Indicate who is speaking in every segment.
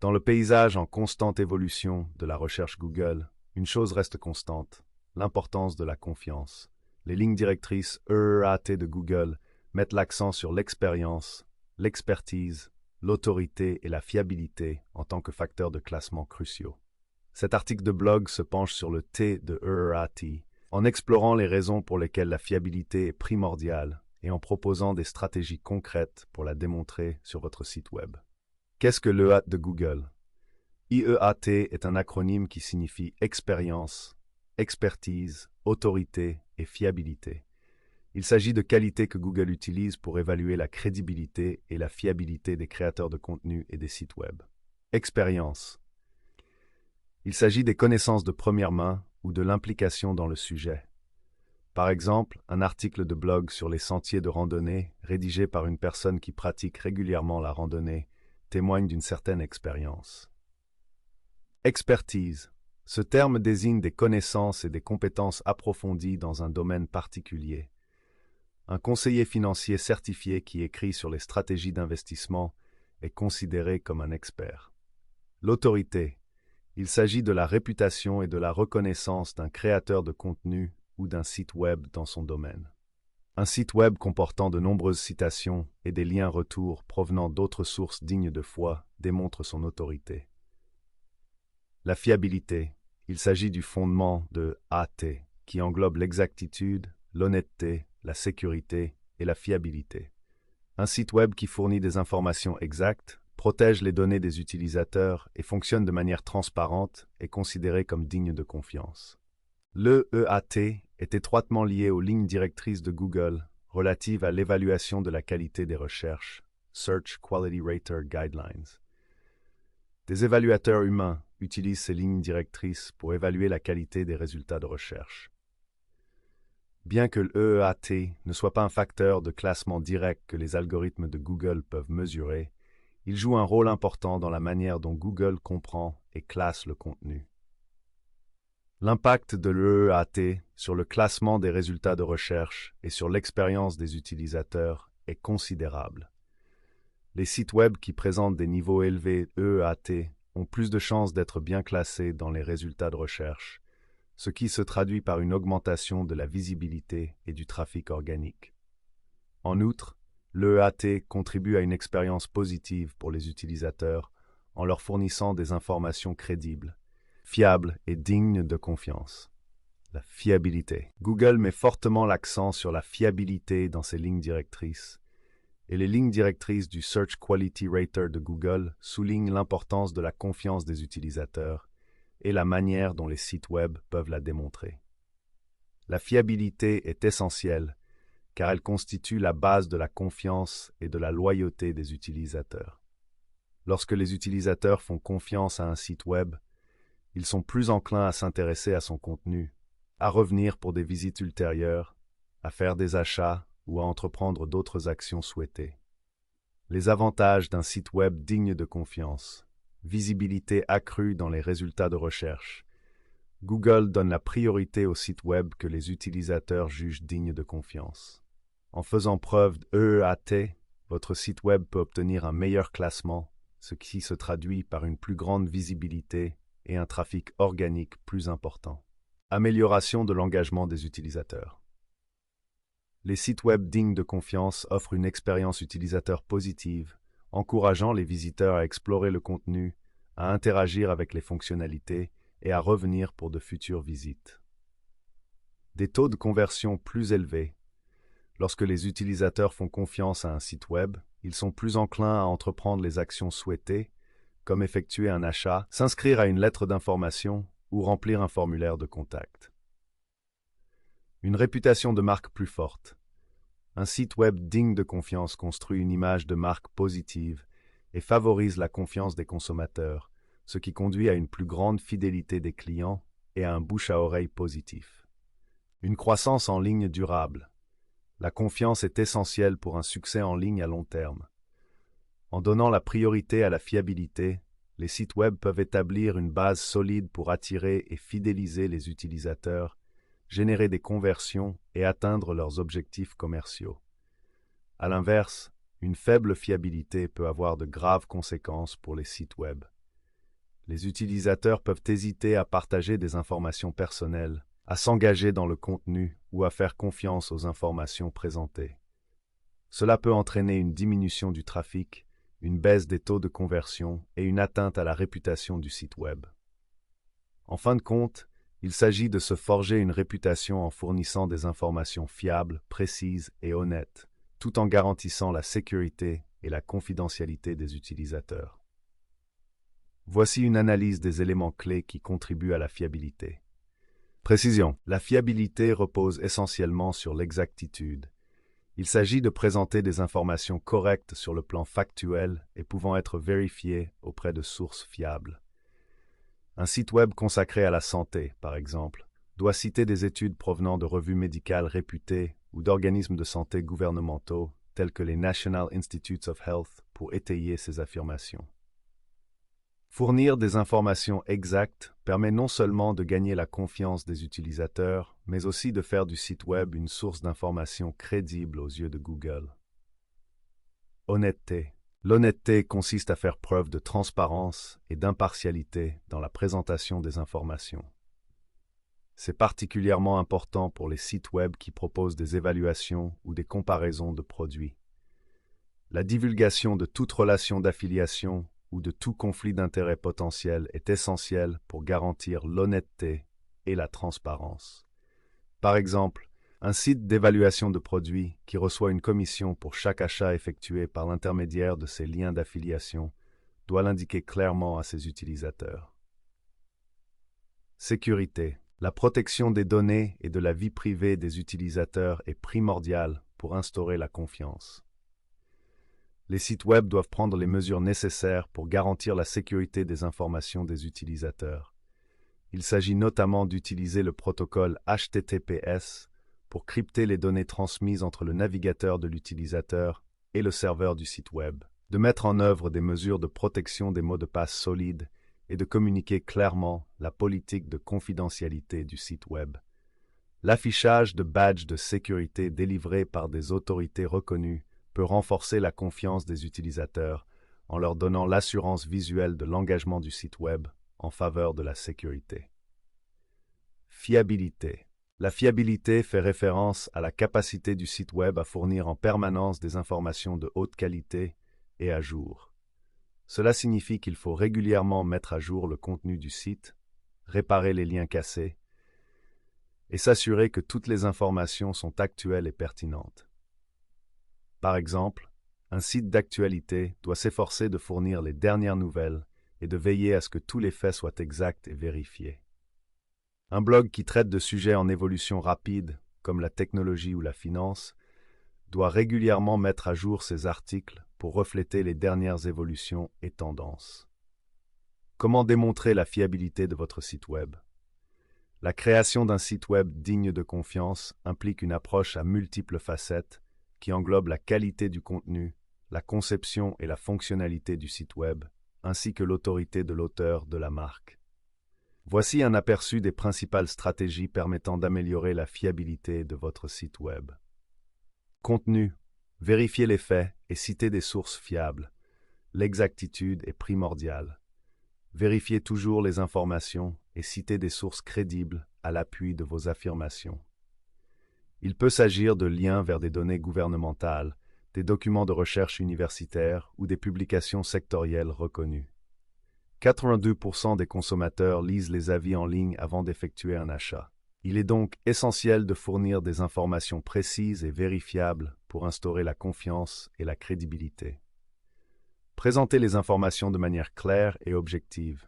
Speaker 1: Dans le paysage en constante évolution de la recherche Google, une chose reste constante, l'importance de la confiance. Les lignes directrices EEAT de Google mettent l'accent sur l'expérience, l'expertise, l'autorité et la fiabilité en tant que facteurs de classement cruciaux. Cet article de blog se penche sur le T de EEAT, en explorant les raisons pour lesquelles la fiabilité est primordiale et en proposant des stratégies concrètes pour la démontrer sur votre site web. Qu'est-ce que l'EEAT de Google? IEAT est un acronyme qui signifie expérience, expertise, autorité et fiabilité. Il s'agit de qualités que Google utilise pour évaluer la crédibilité et la fiabilité des créateurs de contenu et des sites web. Expérience. Il s'agit des connaissances de première main ou de l'implication dans le sujet. Par exemple, un article de blog sur les sentiers de randonnée, rédigé par une personne qui pratique régulièrement la randonnée, témoigne d'une certaine expérience. Expertise. Ce terme désigne des connaissances et des compétences approfondies dans un domaine particulier. Un conseiller financier certifié qui écrit sur les stratégies d'investissement est considéré comme un expert. L'autorité. Il s'agit de la réputation et de la reconnaissance d'un créateur de contenu ou d'un site web dans son domaine. Un site web comportant de nombreuses citations et des liens retours provenant d'autres sources dignes de foi démontre son autorité. La fiabilité. Il s'agit du fondement de AT, qui englobe l'exactitude, l'honnêteté, la sécurité et la fiabilité. Un site web qui fournit des informations exactes, protège les données des utilisateurs et fonctionne de manière transparente est considéré comme digne de confiance. L'EEAT est étroitement lié aux lignes directrices de Google relatives à l'évaluation de la qualité des recherches, Search Quality Rater Guidelines. Des évaluateurs humains utilisent ces lignes directrices pour évaluer la qualité des résultats de recherche. Bien que l'EEAT ne soit pas un facteur de classement direct que les algorithmes de Google peuvent mesurer, il joue un rôle important dans la manière dont Google comprend et classe le contenu. L'impact de l'EEAT sur le classement des résultats de recherche et sur l'expérience des utilisateurs est considérable. Les sites web qui présentent des niveaux élevés EEAT ont plus de chances d'être bien classés dans les résultats de recherche, ce qui se traduit par une augmentation de la visibilité et du trafic organique. En outre, l'EEAT contribue à une expérience positive pour les utilisateurs en leur fournissant des informations crédibles, fiables et dignes de confiance. La fiabilité. Google met fortement l'accent sur la fiabilité dans ses lignes directrices, et les lignes directrices du Search Quality Rater de Google soulignent l'importance de la confiance des utilisateurs et la manière dont les sites web peuvent la démontrer. La fiabilité est essentielle car elle constitue la base de la confiance et de la loyauté des utilisateurs. Lorsque les utilisateurs font confiance à un site web, ils sont plus enclins à s'intéresser à son contenu, à revenir pour des visites ultérieures, à faire des achats ou à entreprendre d'autres actions souhaitées. Les avantages d'un site web digne de confiance. Visibilité accrue dans les résultats de recherche. Google donne la priorité aux sites web que les utilisateurs jugent dignes de confiance. En faisant preuve d'EEAT, votre site web peut obtenir un meilleur classement, ce qui se traduit par une plus grande visibilité et un trafic organique plus important. Amélioration de l'engagement des utilisateurs. Les sites web dignes de confiance offrent une expérience utilisateur positive, encourageant les visiteurs à explorer le contenu, à interagir avec les fonctionnalités et à revenir pour de futures visites. Des taux de conversion plus élevés. Lorsque les utilisateurs font confiance à un site web, ils sont plus enclins à entreprendre les actions souhaitées, comme effectuer un achat, s'inscrire à une lettre d'information ou remplir un formulaire de contact. Une réputation de marque plus forte. Un site web digne de confiance construit une image de marque positive et favorise la confiance des consommateurs, ce qui conduit à une plus grande fidélité des clients et à un bouche-à-oreille positif. Une croissance en ligne durable. La confiance est essentielle pour un succès en ligne à long terme. En donnant la priorité à la fiabilité, les sites web peuvent établir une base solide pour attirer et fidéliser les utilisateurs, générer des conversions et atteindre leurs objectifs commerciaux. À l'inverse, une faible fiabilité peut avoir de graves conséquences pour les sites web. les utilisateurs peuvent hésiter à partager des informations personnelles, à s'engager dans le contenu ou à faire confiance aux informations présentées. Cela peut entraîner une diminution du trafic, une baisse des taux de conversion et une atteinte à la réputation du site web. En fin de compte, il s'agit de se forger une réputation en fournissant des informations fiables, précises et honnêtes, tout en garantissant la sécurité et la confidentialité des utilisateurs. Voici une analyse des éléments clés qui contribuent à la fiabilité. Précision. La fiabilité repose essentiellement sur l'exactitude. Il s'agit de présenter des informations correctes sur le plan factuel et pouvant être vérifiées auprès de sources fiables. Un site web consacré à la santé, par exemple, doit citer des études provenant de revues médicales réputées ou d'organismes de santé gouvernementaux tels que les National Institutes of Health pour étayer ses affirmations. Fournir des informations exactes permet non seulement de gagner la confiance des utilisateurs, mais aussi de faire du site web une source d'informations crédible aux yeux de Google. Honnêteté. L'honnêteté consiste à faire preuve de transparence et d'impartialité dans la présentation des informations. C'est particulièrement important pour les sites web qui proposent des évaluations ou des comparaisons de produits. La divulgation de toute relation d'affiliation ou de tout conflit d'intérêts potentiel est essentielle pour garantir l'honnêteté et la transparence. Par exemple, un site d'évaluation de produits qui reçoit une commission pour chaque achat effectué par l'intermédiaire de ses liens d'affiliation doit l'indiquer clairement à ses utilisateurs. Sécurité. La protection des données et de la vie privée des utilisateurs est primordiale pour instaurer la confiance. Les sites web doivent prendre les mesures nécessaires pour garantir la sécurité des informations des utilisateurs. Il s'agit notamment d'utiliser le protocole HTTPS pour crypter les données transmises entre le navigateur de l'utilisateur et le serveur du site web, de mettre en œuvre des mesures de protection des mots de passe solides et de communiquer clairement la politique de confidentialité du site web. L'affichage de badges de sécurité délivrés par des autorités reconnues peut renforcer la confiance des utilisateurs en leur donnant l'assurance visuelle de l'engagement du site web en faveur de la sécurité. Fiabilité. La fiabilité fait référence à la capacité du site web à fournir en permanence des informations de haute qualité et à jour. Cela signifie qu'il faut régulièrement mettre à jour le contenu du site, réparer les liens cassés et s'assurer que toutes les informations sont actuelles et pertinentes. Par exemple, un site d'actualité doit s'efforcer de fournir les dernières nouvelles et de veiller à ce que tous les faits soient exacts et vérifiés. Un blog qui traite de sujets en évolution rapide, comme la technologie ou la finance, doit régulièrement mettre à jour ses articles pour refléter les dernières évolutions et tendances. Comment démontrer la fiabilité de votre site web? La création d'un site web digne de confiance implique une approche à multiples facettes qui englobe la qualité du contenu, la conception et la fonctionnalité du site web, ainsi que l'autorité de l'auteur de la marque. Voici un aperçu des principales stratégies permettant d'améliorer la fiabilité de votre site web. Contenu. Vérifiez les faits et citez des sources fiables. L'exactitude est primordiale. Vérifiez toujours les informations et citez des sources crédibles à l'appui de vos affirmations. Il peut s'agir de liens vers des données gouvernementales, des documents de recherche universitaires ou des publications sectorielles reconnues. 82% des consommateurs lisent les avis en ligne avant d'effectuer un achat. Il est donc essentiel de fournir des informations précises et vérifiables pour instaurer la confiance et la crédibilité. Présentez les informations de manière claire et objective.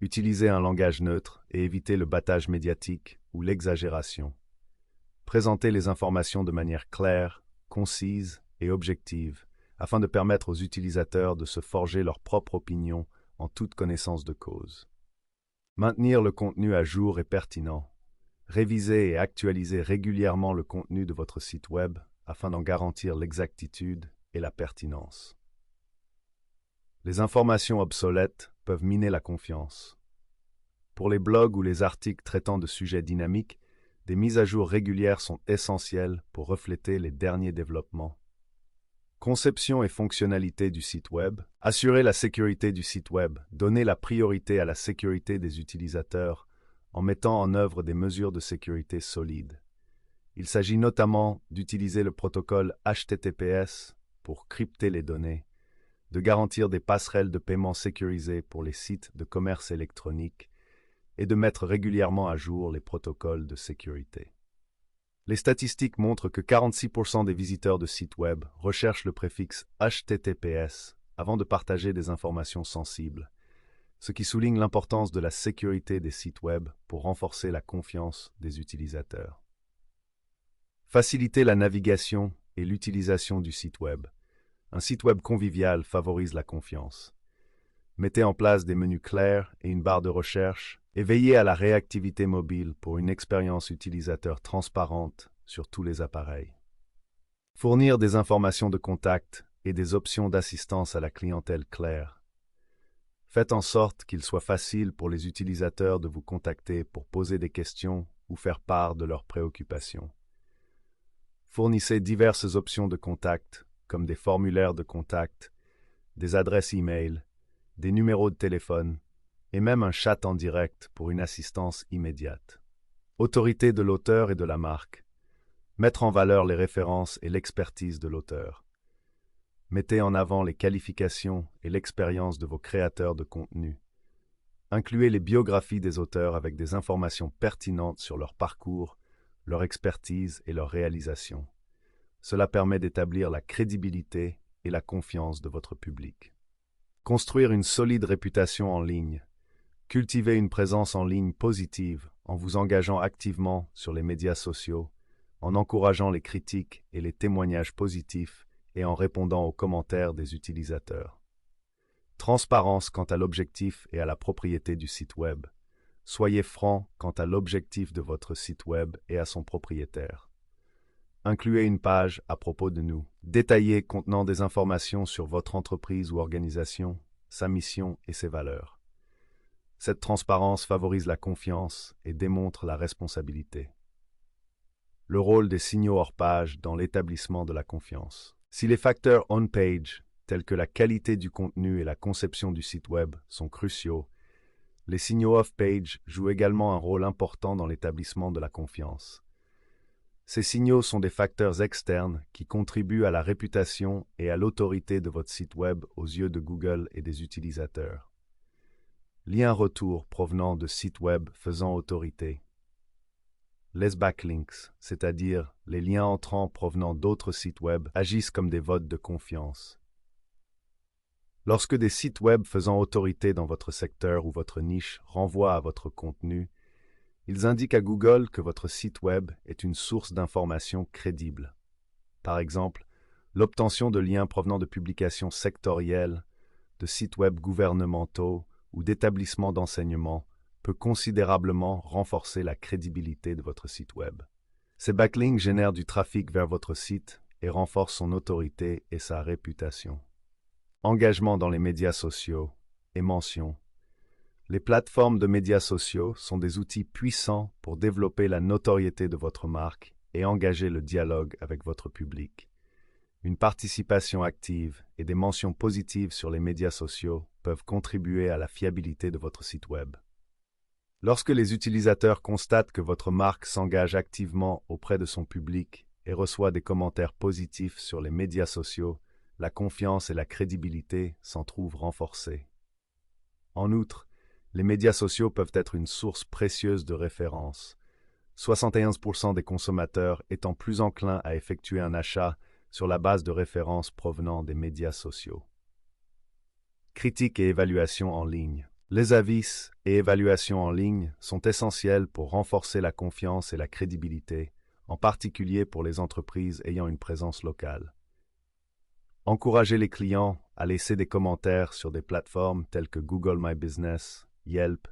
Speaker 1: Utilisez un langage neutre et évitez le battage médiatique ou l'exagération. Présentez les informations de manière claire, concise et objective, afin de permettre aux utilisateurs de se forger leur propre opinion en toute connaissance de cause. Maintenir le contenu à jour et pertinent. Révisez et actualisez régulièrement le contenu de votre site web afin d'en garantir l'exactitude et la pertinence. Les informations obsolètes peuvent miner la confiance. Pour les blogs ou les articles traitant de sujets dynamiques, des mises à jour régulières sont essentielles pour refléter les derniers développements. Conception et fonctionnalité du site web. Assurer la sécurité du site web. Donner la priorité à la sécurité des utilisateurs en mettant en œuvre des mesures de sécurité solides. Il s'agit notamment d'utiliser le protocole HTTPS pour crypter les données, de garantir des passerelles de paiement sécurisées pour les sites de commerce électronique et de mettre régulièrement à jour les protocoles de sécurité. Les statistiques montrent que 46% des visiteurs de sites web recherchent le préfixe HTTPS avant de partager des informations sensibles, ce qui souligne l'importance de la sécurité des sites web pour renforcer la confiance des utilisateurs. Faciliter la navigation et l'utilisation du site web. Un site web convivial favorise la confiance. Mettez en place des menus clairs et une barre de recherche et veillez à la réactivité mobile pour une expérience utilisateur transparente sur tous les appareils. Fournir des informations de contact et des options d'assistance à la clientèle claires. Faites en sorte qu'il soit facile pour les utilisateurs de vous contacter pour poser des questions ou faire part de leurs préoccupations. Fournissez diverses options de contact, comme des formulaires de contact, des adresses e-mail, des numéros de téléphone et même un chat en direct pour une assistance immédiate. Autorité de l'auteur et de la marque. Mettre en valeur les références et l'expertise de l'auteur. Mettez en avant les qualifications et l'expérience de vos créateurs de contenu. Incluez les biographies des auteurs avec des informations pertinentes sur leur parcours, leur expertise et leur réalisation. Cela permet d'établir la crédibilité et la confiance de votre public. Construire une solide réputation en ligne. Cultivez une présence en ligne positive en vous engageant activement sur les médias sociaux, en encourageant les critiques et les témoignages positifs et en répondant aux commentaires des utilisateurs. Transparence quant à l'objectif et à la propriété du site web. Soyez franc quant à l'objectif de votre site web et à son propriétaire. Incluez une page à propos de nous, détaillée contenant des informations sur votre entreprise ou organisation, sa mission et ses valeurs. Cette transparence favorise la confiance et démontre la responsabilité. Le rôle des signaux hors page dans l'établissement de la confiance. Si les facteurs on-page, tels que la qualité du contenu et la conception du site web, sont cruciaux, les signaux off-page jouent également un rôle important dans l'établissement de la confiance. Ces signaux sont des facteurs externes qui contribuent à la réputation et à l'autorité de votre site web aux yeux de Google et des utilisateurs. Liens retour provenant de sites web faisant autorité. Les backlinks, c'est-à-dire les liens entrants provenant d'autres sites web, agissent comme des votes de confiance. Lorsque des sites web faisant autorité dans votre secteur ou votre niche renvoient à votre contenu, ils indiquent à Google que votre site web est une source d'informations crédible. Par exemple, l'obtention de liens provenant de publications sectorielles, de sites web gouvernementaux ou d'établissements d'enseignement peut considérablement renforcer la crédibilité de votre site web. Ces backlinks génèrent du trafic vers votre site et renforcent son autorité et sa réputation. Engagement dans les médias sociaux et mentions. Les plateformes de médias sociaux sont des outils puissants pour développer la notoriété de votre marque et engager le dialogue avec votre public. Une participation active et des mentions positives sur les médias sociaux peuvent contribuer à la fiabilité de votre site web. Lorsque les utilisateurs constatent que votre marque s'engage activement auprès de son public et reçoit des commentaires positifs sur les médias sociaux, la confiance et la crédibilité s'en trouvent renforcées. En outre, les médias sociaux peuvent être une source précieuse de référence, 71% des consommateurs étant plus enclins à effectuer un achat sur la base de références provenant des médias sociaux. Critique et évaluation en ligne. Les avis et évaluations en ligne sont essentiels pour renforcer la confiance et la crédibilité, en particulier pour les entreprises ayant une présence locale. Encouragez les clients à laisser des commentaires sur des plateformes telles que Google My Business, Yelp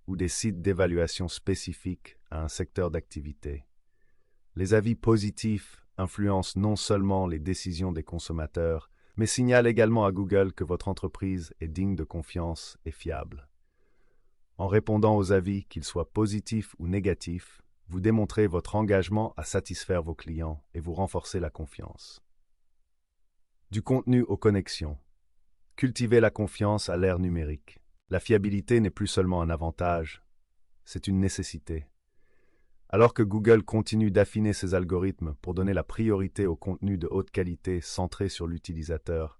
Speaker 1: ou des sites d'évaluation spécifiques à un secteur d'activité. Les avis positifs influencent non seulement les décisions des consommateurs, mais signalent également à Google que votre entreprise est digne de confiance et fiable. En répondant aux avis, qu'ils soient positifs ou négatifs, vous démontrez votre engagement à satisfaire vos clients et vous renforcez la confiance. Du contenu aux connexions. Cultiver la confiance à l'ère numérique. La fiabilité n'est plus seulement un avantage, c'est une nécessité. Alors que Google continue d'affiner ses algorithmes pour donner la priorité au contenu de haute qualité centré sur l'utilisateur,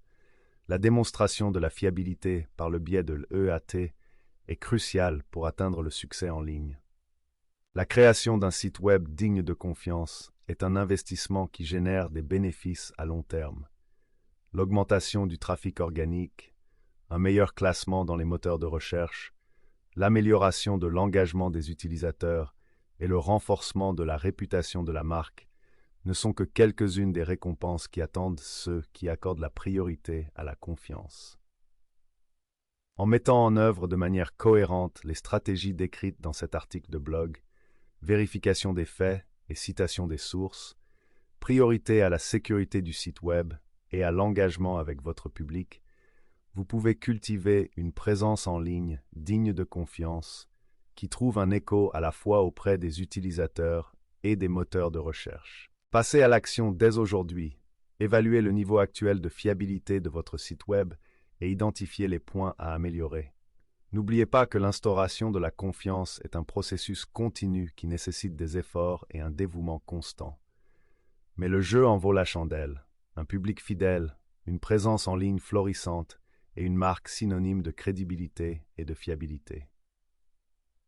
Speaker 1: la démonstration de la fiabilité par le biais de l'EAT est cruciale pour atteindre le succès en ligne. La création d'un site web digne de confiance est un investissement qui génère des bénéfices à long terme. L'augmentation du trafic organique, un meilleur classement dans les moteurs de recherche, l'amélioration de l'engagement des utilisateurs et le renforcement de la réputation de la marque ne sont que quelques-unes des récompenses qui attendent ceux qui accordent la priorité à la confiance. En mettant en œuvre de manière cohérente les stratégies décrites dans cet article de blog, vérification des faits et citation des sources, priorité à la sécurité du site web et à l'engagement avec votre public, vous pouvez cultiver une présence en ligne digne de confiance qui trouve un écho à la fois auprès des utilisateurs et des moteurs de recherche. Passez à l'action dès aujourd'hui, évaluez le niveau actuel de fiabilité de votre site web et identifiez les points à améliorer. N'oubliez pas que l'instauration de la confiance est un processus continu qui nécessite des efforts et un dévouement constant. Mais le jeu en vaut la chandelle, un public fidèle, une présence en ligne florissante et une marque synonyme de crédibilité et de fiabilité.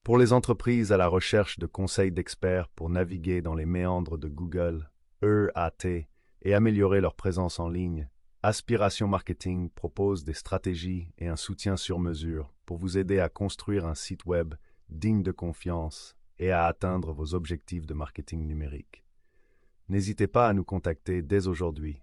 Speaker 1: Pour les entreprises à la recherche de conseils d'experts pour naviguer dans les méandres de Google, EAT et améliorer leur présence en ligne, Aspiration Marketing propose des stratégies et un soutien sur mesure pour vous aider à construire un site web digne de confiance et à atteindre vos objectifs de marketing numérique. N'hésitez pas à nous contacter dès aujourd'hui